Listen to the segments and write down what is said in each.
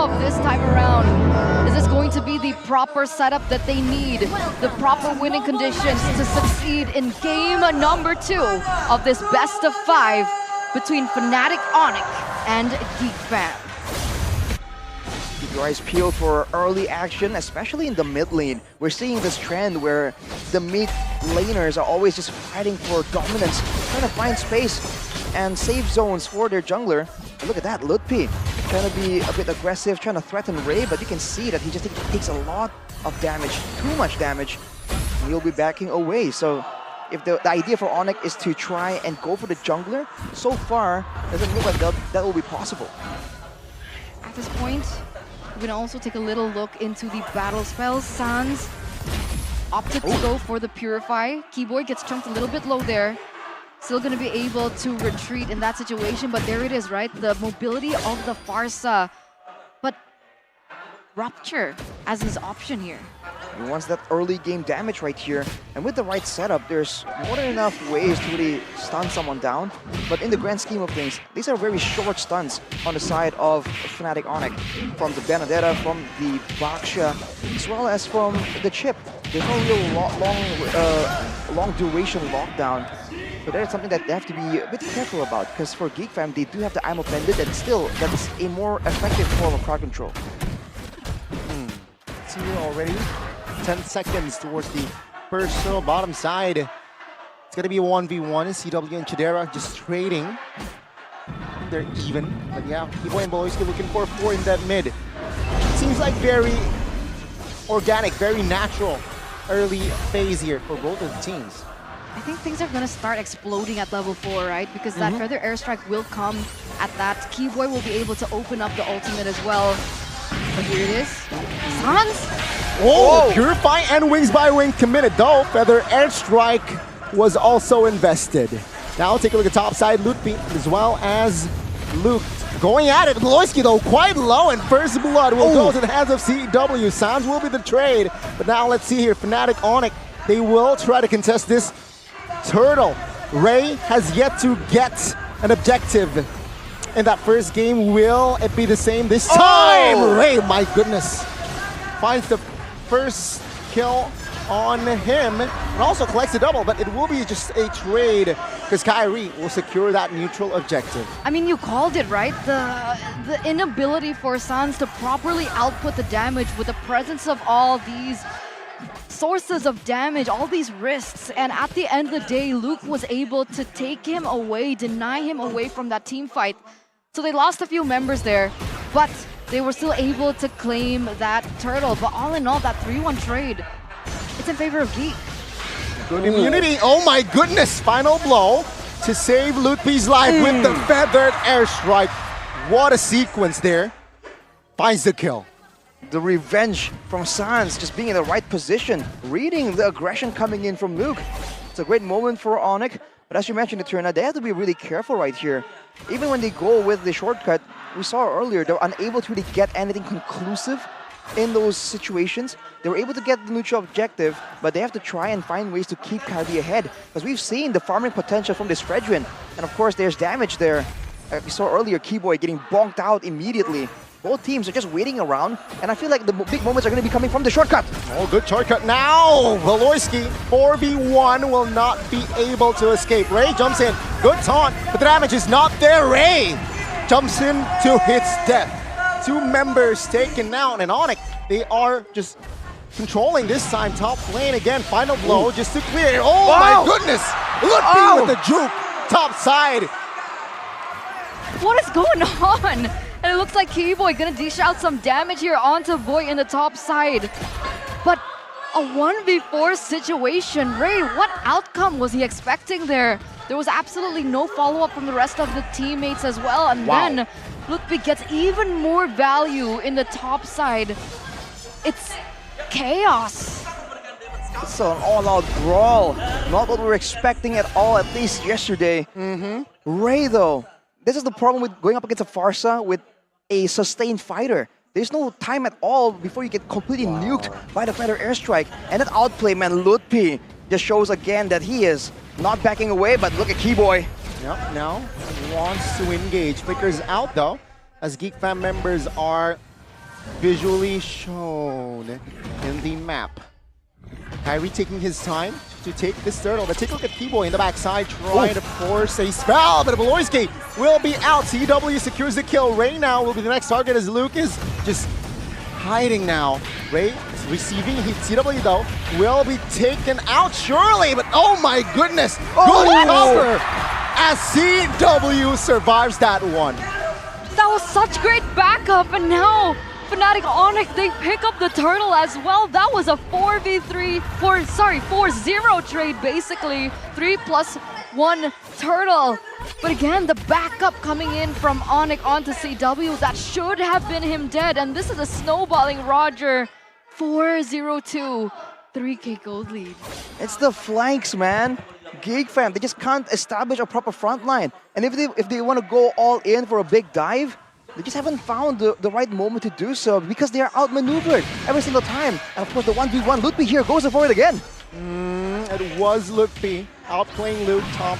of this time around. Is this going to be the proper setup that they need? The proper winning conditions to succeed in game number 2 of this best of 5 between FNATIC, ONIC, and GEEK Fam. Keep your eyes peeled for early action, especially in the mid lane. We're seeing this trend where the mid laners are always just fighting for dominance, trying to find space and safe zones for their jungler. But look at that, Lutpi trying to be a bit aggressive, trying to threaten Ray, but you can see that he just takes a lot of damage, too much damage, and he'll be backing away. So if the idea for ONIC is to try and go for the jungler, so far doesn't look like that will be possible. At this point, we can also take a little look into the battle spells. Sans opted to go for the Purify. Keyboy gets chunked a little bit low there. Still going to be able to retreat in that situation, but there it is, right? The mobility of the Pharsa. But Rupture as his option here. He wants that early game damage right here. And with the right setup, there's more than enough ways to really stun someone down. But in the grand scheme of things, these are very short stuns on the side of FNATIC ONIC. From the Benedetta, from the Baksha, as well as from the Chip. There's no real long duration lockdown. So that's something that they have to be a bit careful about, because for GEEK Fam, they do have the Imo Pendant, and still, that's a more effective form of crowd control. See here already, 10 seconds towards the personal bottom side. It's gonna be a 1v1, CW and Chidera just trading. They're even, but yeah, Keyboy and Boloyski looking for 4 in that mid. Seems like very organic, very natural early phase here for both of the teams. I think things are going to start exploding at level 4, right? Because that further airstrike will come at that. Keyboy will be able to open up the ultimate as well. But here it is. Sans! Oh, Purify and Wings by Wing committed though. Feather airstrike was also invested. Now take a look at top side, Lutpi as well as Luke. Going at it, Boloyski though quite low, and first blood will go to the hands of CW. Sans will be the trade, but now let's see here, FNATIC ONIC, they will try to contest this turtle. Ray has yet to get an objective in that first game. Will it be the same this time? Ray, my goodness, finds the first kill on him and also collects a double, but it will be just a trade because Kyrie will secure that neutral objective. I mean, you called it, right? The inability for Sans to properly output the damage with the presence of all these sources of damage, all these risks, and at the end of the day, Luke was able to take him away, deny him away from that team fight. So they lost a few members there, but they were still able to claim that turtle. But all in all, that 3-1 trade, it's in favor of GEEK. Good immunity. Oh my goodness! Final blow to save Lutpi's life with the feathered airstrike. What a sequence there. Finds the kill. The revenge from Sans, just being in the right position, reading the aggression coming in from Luke. It's a great moment for ONIC, but as you mentioned, Eterna, they have to be really careful right here. Even when they go with the shortcut, we saw earlier, they're unable to really get anything conclusive in those situations. They were able to get the neutral objective, but they have to try and find ways to keep Kyrie ahead, because we've seen the farming potential from this Fredrin, and of course there's damage there. We saw earlier Keyboy getting bonked out immediately. Both teams are just waiting around, and I feel like the big moments are going to be coming from the shortcut. Oh, good shortcut now. Boloyski, 4v1, will not be able to escape. Ray jumps in. Good taunt, but the damage is not there. Ray jumps in to his death. 2 members taken out, and ONIC, they are just controlling this time. Top lane again. Final blow just to clear. Oh my goodness. Lutpi with the juke. Top side. What is going on? And it looks like Keyboy gonna dish out some damage here onto Boy in the top side. But a 1v4 situation. Ray, what outcome was he expecting there? There was absolutely no follow-up from the rest of the teammates as well. And then Lutpi gets even more value in the top side. It's chaos. It's an all-out brawl. Not what we were expecting at all, at least yesterday. Ray, though, this is the problem with going up against a Pharsa with a sustained fighter. There's no time at all before you get completely nuked by the feather airstrike. And that outplay, man, Lutpi just shows again that he is not backing away, but look at Keyboy. Yep, now wants to engage. Flickers out though, as GEEK Fam members are visually shown in the map. Kyrie taking his time to take this turtle, but take a look at Keyboy in the backside, trying to force a spell, but Beloyski will be out. CW secures the kill. Ray now will be the next target as Luke is just hiding now. Ray is receiving heat. CW though will be taken out surely, but oh my goodness, good cover as CW survives that one. That was such great backup, and now FNATIC ONIC, they pick up the turtle as well. That was a 4-0 trade basically. 3+1 turtle. But again, the backup coming in from ONIC onto CW, that should have been him dead. And this is a snowballing Roger. 4-0-2, 3K gold lead. It's the flanks, man. GEEK fam, they just can't establish a proper front line. And if they want to go all in for a big dive, they just haven't found the right moment to do so because they are outmaneuvered every single time. And of course, the 1v1, Lutpi here goes for it again. It was Lutpi outplaying Luke top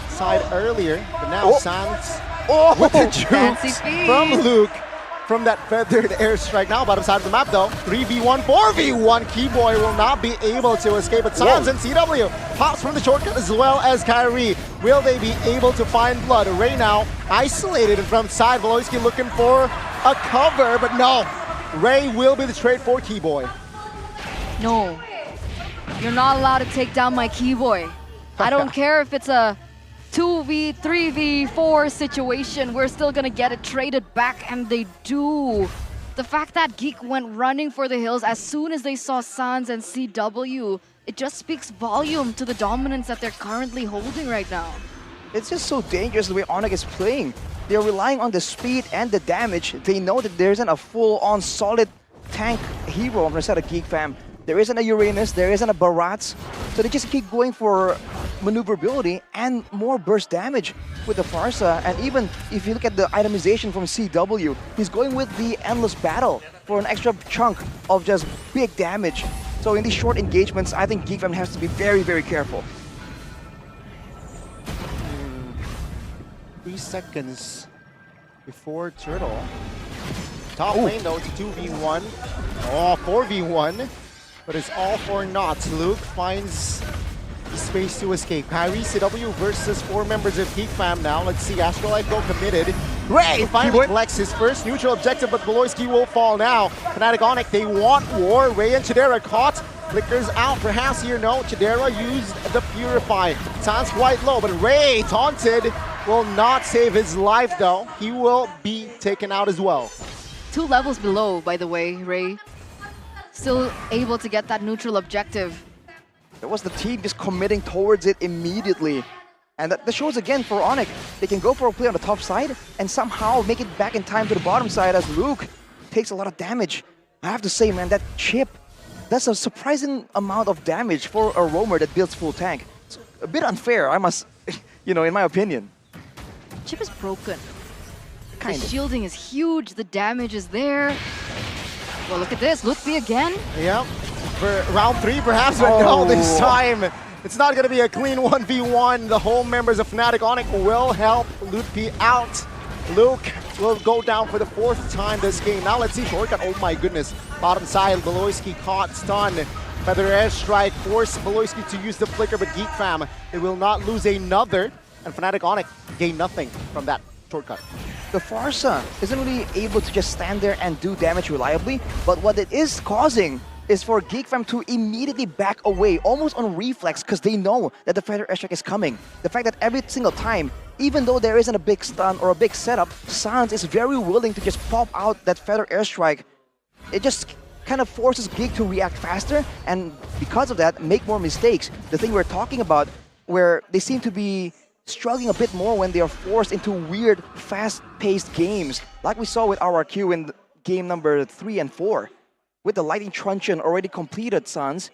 side earlier, but now Sans with the jukes from Luke from that feathered airstrike. Now bottom side of the map though, 3v1, 4v1. Keyboy will not be able to escape, but Sans and CW pops from the shortcut as well as Kyrie. Will they be able to find blood? Ray now isolated in front side. Beloyski looking for a cover, but no. Ray will be the trade for Keyboy. No, you're not allowed to take down my Keyboy. I don't care if it's a 2v, 3v4 situation, we're still gonna get it traded back, and they do. The fact that GEEK went running for the hills as soon as they saw Sans and CW, it just speaks volume to the dominance that they're currently holding right now. It's just so dangerous the way ONIC is playing. They're relying on the speed and the damage. They know that there isn't a full-on solid tank hero on the side of GEEK fam. There isn't a Uranus, there isn't a Barats, so they just keep going for maneuverability and more burst damage with the Farsa. And even if you look at the itemization from CW, he's going with the Endless Battle for an extra chunk of just big damage. So in these short engagements, I think GEEK fam has to be very, very careful. 3 seconds before Turtle. Top lane though, it's 2v1. Oh, 4v1. But it's all for naught. Luke finds the space to escape. Kyrie, CW versus 4 members of GEEK fam now. Let's see, Astrolight go committed. Ray finally collects his first neutral objective, but Beloyski will fall now. FNATIC ONIC, they want war. Ray and Chidera caught. Flickers out, perhaps here, no. Chidera used the Purify. Sounds quite low, but Ray, taunted, will not save his life though. He will be taken out as well. 2 levels below, by the way, Ray. Still able to get that neutral objective. It was the team just committing towards it immediately. And that shows again for ONIC. They can go for a play on the top side and somehow make it back in time to the bottom side as Luke takes a lot of damage. I have to say, man, that chip, that's a surprising amount of damage for a roamer that builds full tank. It's a bit unfair, I must, in my opinion. Chip is broken. Kind The of. shielding is huge, the damage is there. Well, look at this, Lutfi again. Yeah, for round 3 perhaps, but no, this time it's not going to be a clean 1v1. The home members of FNATIC ONIC will help Lutfi out. Luke will go down for the 4th time this game. Now let's see shortcut. Oh my goodness. Bottom side, Beloyski caught, stun. Feather airstrike forced Beloyski to use the flicker, but GEEK fam, they will not lose another. And FNATIC ONIC gain nothing from that shortcut. The Farsa isn't really able to just stand there and do damage reliably, but what it is causing is for GEEK fam to immediately back away, almost on reflex, because they know that the Feather Airstrike is coming. The fact that every single time, even though there isn't a big stun or a big setup, Sans is very willing to just pop out that Feather Airstrike. It just kind of forces GEEK to react faster, and because of that, make more mistakes. The thing we're talking about, where they seem to be struggling a bit more when they are forced into weird, fast-paced games, like we saw with RRQ in game number 3 and 4. With the Lightning Truncheon already completed, Sans,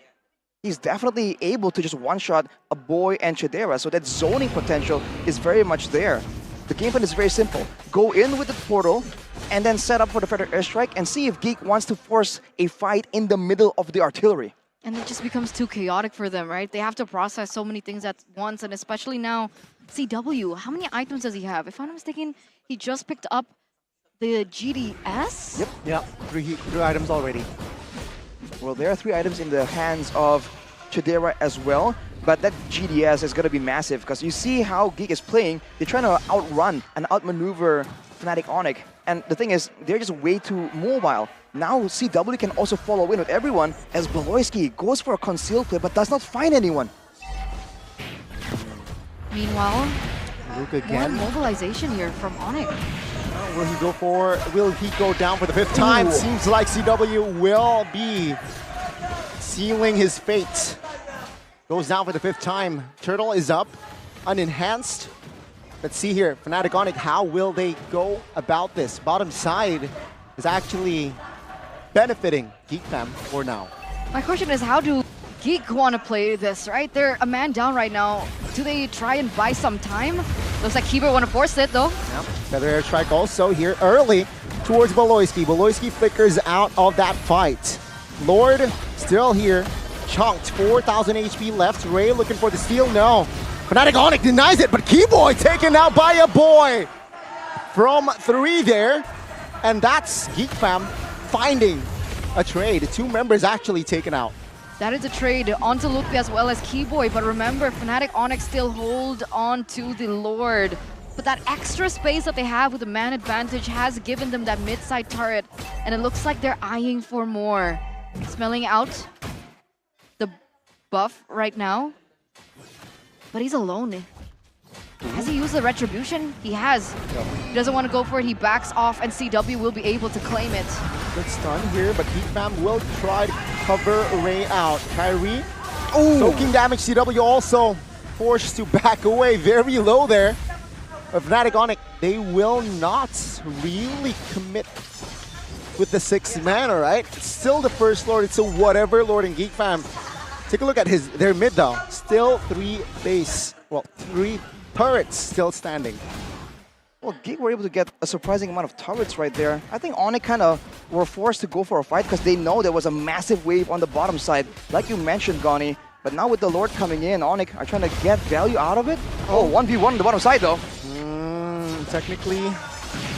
he's definitely able to just one-shot a Boy and Chidera, so that zoning potential is very much there. The game plan is very simple. Go in with the portal, and then set up for the Feather Airstrike, and see if GEEK wants to force a fight in the middle of the artillery. And it just becomes too chaotic for them, right? They have to process so many things at once, and especially now, CW, how many items does he have? If I'm not mistaken, he just picked up the GDS? Yep. Yeah, three items already. Well, there are 3 items in the hands of Chidera as well, but that GDS is going to be massive because you see how GEEK is playing. They're trying to outrun and outmaneuver FNATIC ONIC, and the thing is, they're just way too mobile. Now CW can also follow in with everyone as Beloyski goes for a concealed play but does not find anyone. Meanwhile, Luke more again. mobilization here from ONIC. Will he go down for the 5th time? Ooh. Seems like CW will be sealing his fate. Goes down for the 5th time. Turtle is up, unenhanced. Let's see here, FNATIC ONIC, how will they go about this? Bottom side is actually benefiting GEEK fam for now. My question is, how do GEEK want to play this, right? They're a man down right now. Do they try and buy some time? Looks like Keeper want to force it, though. Yep. Feather airstrike also here early towards Beloyski. Beloyski flickers out of that fight. Lord still here, chunked, 4,000 HP left. Ray looking for the steal, no. FNATIC ONIC denies it, but Keyboy taken out by a boy from 3 there. And that's GEEK fam finding a trade. 2 members actually taken out. That is a trade onto Lupi as well as Keyboy, but remember, FNATIC ONIC still hold on to the Lord. But that extra space that they have with the man advantage has given them that mid-side turret, and it looks like they're eyeing for more. Smelling out the buff right now, but he's alone. Has he used the retribution? He has. Yep. He doesn't want to go for it, he backs off, and CW will be able to claim it. Good stun here, but GEEK fam will try to cover Ray out. Kyrie, soaking damage. CW also forced to back away very low there. But FNATIC ONIC, they will not really commit with the 6th man, all right? It's still the first Lord, it's a whatever Lord in GEEK fam. Take a look at their mid though. Still 3 turrets still standing. Well, GEEK were able to get a surprising amount of turrets right there. I think ONIC kind of were forced to go for a fight because they know there was a massive wave on the bottom side, like you mentioned, Gani. But now with the Lord coming in, ONIC are trying to get value out of it. Oh, 1v1 on the bottom side though. Technically,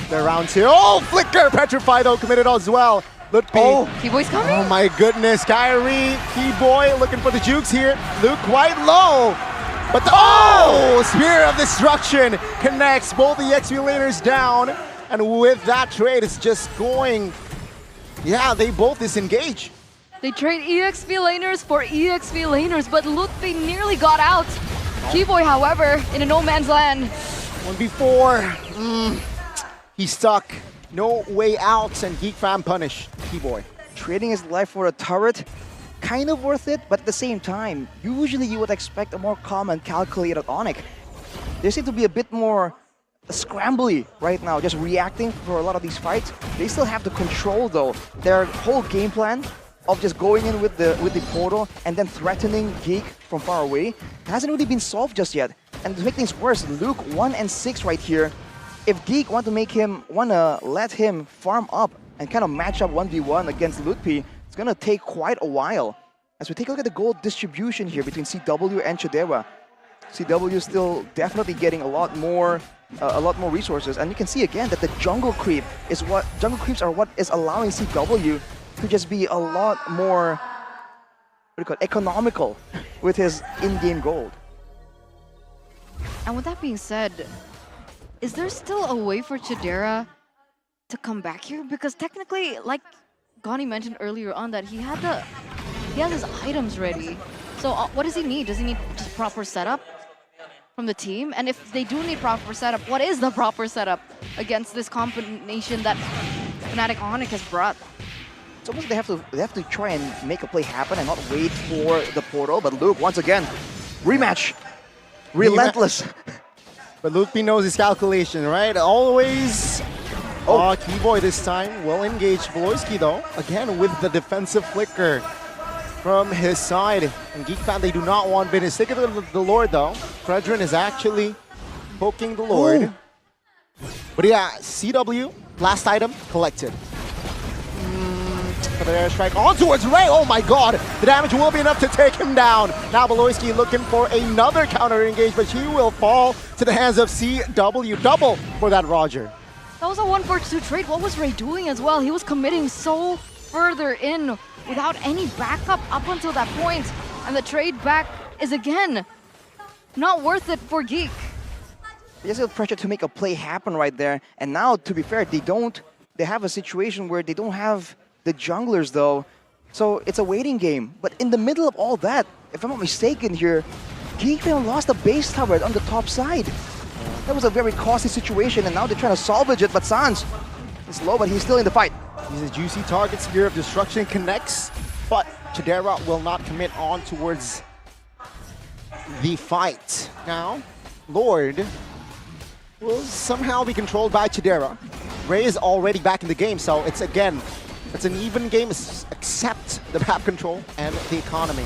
they're round 2. Oh, Flicker! Petrify though committed as well. Lutpi. Oh. Keyboy's coming? Oh my goodness, Kyrie, Keyboy looking for the jukes here. Luke quite low. But the Spear of Destruction connects both the XP laners down. And with that trade, it's just going, yeah, they both disengage. They trade EXP laners for EXP laners, but Lutfi nearly got out. Keyboy, however, in a no man's land. 1v4, he's stuck. No way out, and GEEK fam punish Keyboy. Trading his life for a turret, kind of worth it, but at the same time, usually you would expect a more calm and calculated ONIC. They seem to be a bit more scrambly right now, just reacting for a lot of these fights. They still have to control, though, their whole game plan of just going in with the portal and then threatening GEEK from far away. It hasn't really been solved just yet. And to make things worse, Luke 1 and 6 right here. If GEEK want to let him farm up and kind of match up 1v1 against Lutpi, it's gonna take quite a while. As we take a look at the gold distribution here between CW and Chidera, CW still definitely getting a lot more resources, and you can see again that the jungle creeps are what is allowing CW to just be a lot more economical with his in-game gold. And with that being said, is there still a way for Chidera to come back here? Because technically, like Gani mentioned earlier on, that he has his items ready. So what does he need? Does he need just proper setup from the team? And if they do need proper setup, what is the proper setup against this combination that FNATIC ONIC has brought? It's almost they have to try and make a play happen and not wait for the portal. But Luke, once again, rematch. Relentless. But Lutpi knows his calculation, right? Always. Oh, Keyboy this time will engage Beloyski though. Again with the defensive flicker from his side. And GEEK fam, they do not want business. Take a look at the Lord though. Fredrin is actually poking the Lord. Ooh. But yeah, CW, last item collected. For the airstrike on towards Ray. Oh my god, the damage will be enough to take him down. Now Beloyski looking for another counter engage, but he will fall to the hands of CW. Double for that Roger. That was a 1-4-2 trade. What was Ray doing as well? He was committing so further in without any backup up until that point. And the trade back is again not worth it for GEEK. They just feel pressure to make a play happen right there. And now, to be fair, they have a situation where they don't have the junglers though. So it's a waiting game. But in the middle of all that, if I'm not mistaken here, GEEK lost the base tower on the top side. That was a very costly situation, and now they're trying to salvage it, but Sans is low, but he's still in the fight. He's a juicy target. Spear of Destruction connects, but Chidera will not commit on towards the fight. Now, Lord will somehow be controlled by Chidera. Ray is already back in the game, so it's an even game except the map control and the economy.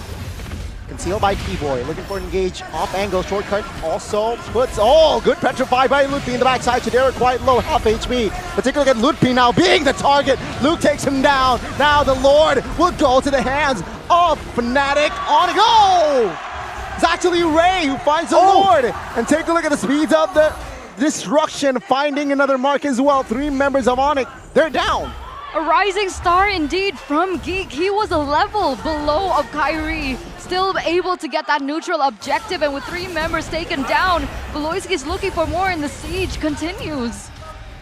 Concealed by Keyboy, looking for an engage off angle, shortcut also puts, good petrify by Lutpi in the backside. Chidera quite low, half HP. But take a look at Lutpi now being the target. Luke takes him down. Now the Lord will go to the hands of FNATIC ONIC. Oh! It's actually Ray who finds the Lord. And take a look at the speeds of the destruction, finding another mark as well. 3 members of ONIC, they're down. A rising star indeed from GEEK. He was a level below of Kyrie, still able to get that neutral objective, and with 3 members taken down, Beloyski's looking for more, and the siege continues.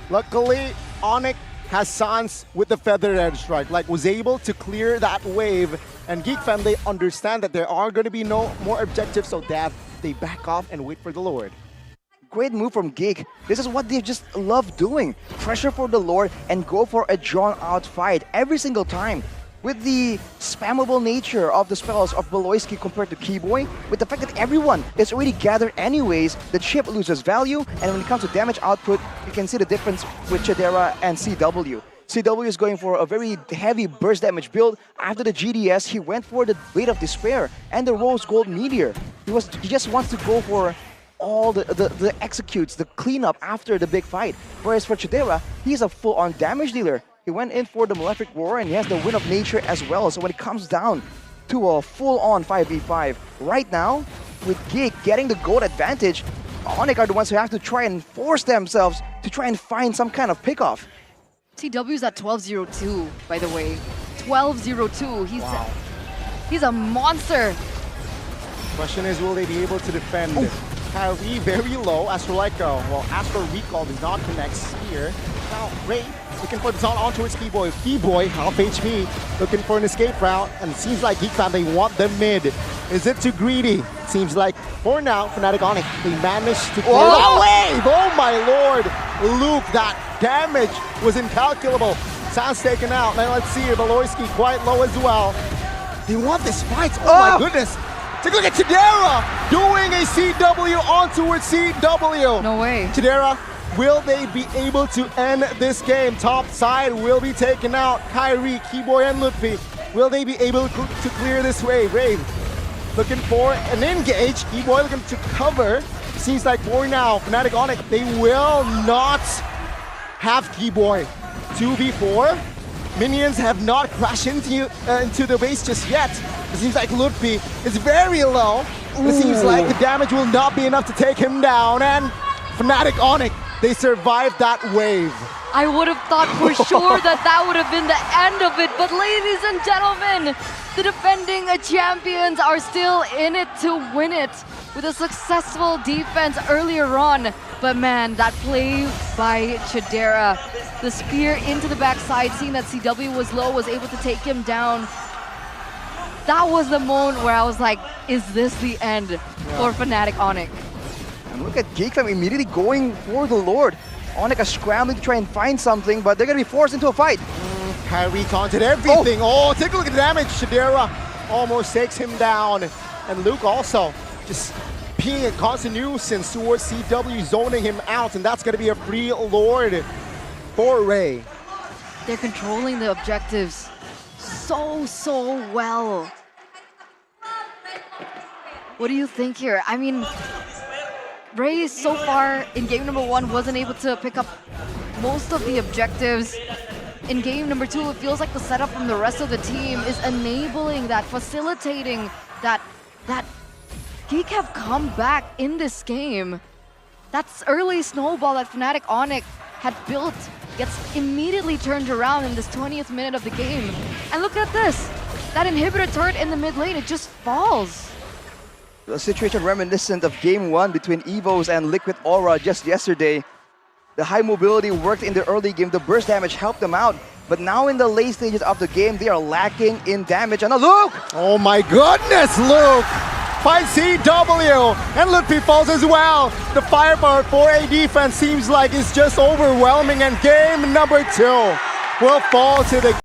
Luckily, ONIC has Sans with the feathered edge strike, was able to clear that wave, and GEEK fam, they understand that there are going to be no more objectives, so they back off and wait for the Lord. Great move from GEEK. This is what they just love doing. Pressure for the Lord and go for a drawn-out fight every single time. With the spammable nature of the spells of Beloyski compared to Keyboy, with the fact that everyone is already gathered anyways, the chip loses value, and when it comes to damage output, you can see the difference with Chidera and CW. CW is going for a very heavy burst damage build. After the GDS, he went for the Blade of Despair and the Rose Gold Meteor. He just wants to go for all the executes, the cleanup after the big fight. Whereas for Chidera, he's a full-on damage dealer. He went in for the Malefic Roar and he has the Wind of Nature as well. So when it comes down to a full-on 5v5, right now, with GEEK getting the gold advantage, ONIC are the ones who have to try and force themselves to try and find some kind of pickoff. TW's at 12-0-2, by the way. 12-0-2. He's a monster. Question is, will they be able to defend? Kyrie very low. Astral Recall does not connect here. Now Ray looking for the zone on towards Keyboy. Keyboy, half HP, looking for an escape route, and it seems like GEEK fam, they want the mid. Is it too greedy? Seems like for now, FNATIC ONIC, they managed to clear that wave. Oh my lord! Luke, that damage was incalculable. Sans taken out. Now let's see, Beloyski quite low as well. They want this fight. Oh my goodness! Take a look at Chidera doing a CW on towards CW. No way. Chidera, will they be able to end this game? Top side will be taken out. Kyrie, Keyboy, and Lutfi. Will they be able to clear this wave? Rave looking for an engage. Keyboy looking to cover. Seems like for now, FNATIC ONIC, they will not have Keyboy. 2v4. Minions have not crashed into the base just yet. It seems like Lutfi is very low. It seems like the damage will not be enough to take him down. And FNATIC ONIC, they survived that wave. I would have thought for sure that would have been the end of it. But ladies and gentlemen, the defending champions are still in it to win it with a successful defense earlier on. But man, that play by Chidera, the spear into the backside, seeing that CW was low, was able to take him down. That was the moment where I was like, is this the end for FNATIC ONIC? And look at GEEK fam immediately going for the Lord. ONIC is scrambling to try and find something, but they're going to be forced into a fight. Kyrie taunted everything. Take a look at the damage. Chidera almost takes him down. And Luke also just being a constant nuisance towards CW, zoning him out, and that's going to be a free Lord for Ray. They're controlling the objectives so well. What do you think here? I mean, Ray so far in game number 1 wasn't able to pick up most of the objectives. In game number 2, it feels like the setup from the rest of the team is enabling that, facilitating that GEEK have come back in this game. That's early snowball that FNATIC ONIC had built gets immediately turned around in this 20th minute of the game. And look at this. That inhibitor turret in the mid lane, it just falls. A situation reminiscent of Game 1 between EVOs and Liquid Aura just yesterday. The high mobility worked in the early game, the burst damage helped them out. But now in the late stages of the game, they are lacking in damage. And Luke! Oh my goodness, Luke! Finds CW, and Lutfi falls as well. The firepower for a defense seems like it's just overwhelming, and game number 2 will fall to the